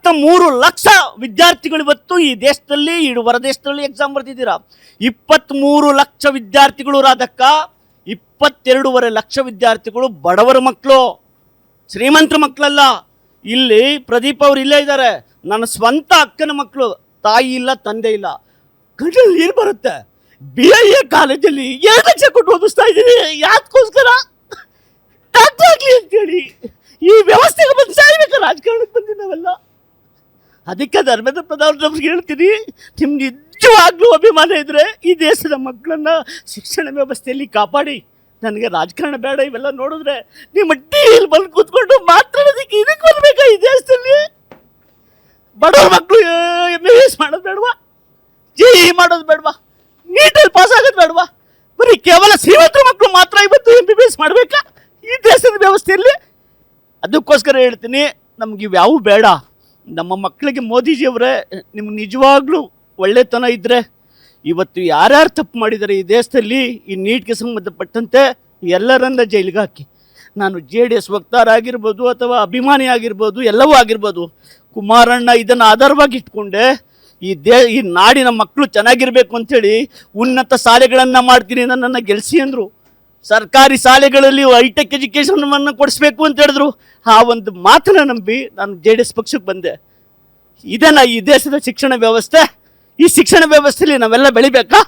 23 ಲಕ್ಷ ವಿದ್ಯಾರ್ಥಿಗಳು ಇವತ್ತು ಈ ದೇಶದಲ್ಲಿ ಹೊರ ದೇಶದಲ್ಲಿ ಎಕ್ಸಾಮ್ ಬರ್ತಿದ್ದೀರಾ. 23 ಲಕ್ಷ ವಿದ್ಯಾರ್ಥಿಗಳು ರಾಧಕ್ಕ, 22.5 ಲಕ್ಷ ವಿದ್ಯಾರ್ಥಿಗಳು ಬಡವರ ಮಕ್ಕಳು, ಶ್ರೀಮಂತರ ಮಕ್ಕಳಲ್ಲ. ಇಲ್ಲಿ ಪ್ರದೀಪ್ ಅವರು ಇಲ್ಲೇ ಇದ್ದಾರೆ, ನನ್ನ ಸ್ವಂತ ಅಕ್ಕನ ಮಕ್ಕಳು, ತಾಯಿ ಇಲ್ಲ ತಂದೆ ಇಲ್ಲ. ಕಣ್ಣಲ್ಲಿ ನೀರು ಬರುತ್ತೆ. BIA ಕಾಲೇಜಲ್ಲಿ 2 ಲಕ್ಷ ಕೊಟ್ಟು ಓದಿಸ್ತಾ ಇದ್ದೀನಿ. ಯಾಕೋಸ್ಕರ? ಡಾಕ್ಟರ್ ಆಗಲಿ ಅಂತೇಳಿ. ಈ ವ್ಯವಸ್ಥೆಗೆ ಬಂದು ಸಾಯ್ಬೇಕು, ರಾಜಕಾರಣಕ್ಕೆ ಬಂದಿದ್ದಾವೆಲ್ಲ. ಅದಕ್ಕೆ ಧರ್ಮೇಂದ್ರ ಪ್ರಧಾನ್ ಅವ್ರಿಗೆ ಹೇಳ್ತೀನಿ, ನಿಮ್ಗೆ ನಿಜವಾಗ್ಲೂ ಅಭಿಮಾನ ಇದ್ದರೆ ಈ ದೇಶದ ಮಕ್ಕಳನ್ನು ಶಿಕ್ಷಣ ವ್ಯವಸ್ಥೆಯಲ್ಲಿ ಕಾಪಾಡಿ. ನನಗೆ ರಾಜಕಾರಣ ಬೇಡ. ಇವೆಲ್ಲ ನೋಡಿದ್ರೆ ನಿಮ್ಮ ಟೀಲ್ ಬಂದು ಕೂತ್ಕೊಂಡು ಮಾತಾಡೋದಕ್ಕೆ ಇದಕ್ಕೆ ಬರಬೇಕಾ? ಈ ದೇಶದಲ್ಲಿ ಬಡವ್ರ ಮಕ್ಕಳು MBBS ಮಾಡೋದು ಬೇಡವಾ? JEE ಮಾಡೋದು ಬೇಡವಾ? ನೀಟಲ್ಲಿ ಪಾಸ್ ಆಗೋದು ಬೇಡವಾ? ಬರೀ ಕೇವಲ ಶ್ರೀಮಂತರ ಮಕ್ಕಳು ಮಾತ್ರ ಇವತ್ತು MBBS ಮಾಡಬೇಕಾ ಈ ದೇಶದ ವ್ಯವಸ್ಥೆಯಲ್ಲಿ? ಅದಕ್ಕೋಸ್ಕರ ಹೇಳ್ತೀನಿ, ನಮ್ಗೆ ಇವ್ಯಾವು ಬೇಡ. ನಮ್ಮ ಮಕ್ಕಳಿಗೆ ಮೋದಿಜಿಯವರೇ, ನಿಮ್ಗೆ ನಿಜವಾಗ್ಲೂ ಒಳ್ಳೆತನ ಇದ್ದರೆ ಇವತ್ತು ಯಾರ್ಯಾರು ತಪ್ಪು ಮಾಡಿದ್ದಾರೆ ಈ ದೇಶದಲ್ಲಿ, ಈ ನೀಟ್ಗೆ ಸಂಬಂಧಪಟ್ಟಂತೆ ಎಲ್ಲರನ್ನ ಜೈಲಿಗೆ ಹಾಕಿ. ನಾನು JDS ವಕ್ತಾರ ಆಗಿರ್ಬೋದು ಅಥವಾ ಅಭಿಮಾನಿ ಆಗಿರ್ಬೋದು, ಎಲ್ಲವೂ ಆಗಿರ್ಬೋದು. ಕುಮಾರಣ್ಣ ಇದನ್ನು ಆಧಾರವಾಗಿ ಇಟ್ಕೊಂಡೆ ಈ ನಾಡಿನ ಮಕ್ಕಳು ಚೆನ್ನಾಗಿರಬೇಕು ಅಂಥೇಳಿ ಉನ್ನತ ಶಾಲೆಗಳನ್ನು ಮಾಡ್ತೀನಿ, ನನ್ನನ್ನು ಗೆಲ್ಲಿಸಿ ಅಂದರು. ಸರ್ಕಾರಿ ಶಾಲೆಗಳಲ್ಲಿ ಹೈಟೆಕ್ ಎಜುಕೇಷನನ್ನು ಕೊಡಿಸ್ಬೇಕು ಅಂತ ಹೇಳಿದ್ರು. ಆ ಒಂದು ಮಾತನ್ನು ನಂಬಿ ನಾನು JDS ಪಕ್ಷಕ್ಕೆ ಬಂದೆ. ಇದನ್ನು ಈ ದೇಶದ ಶಿಕ್ಷಣ ವ್ಯವಸ್ಥೆ, ಈ ಶಿಕ್ಷಣ ವ್ಯವಸ್ಥೆಯಲ್ಲಿ ನಾವೆಲ್ಲ ಬೆಳಿಬೇಕಾ?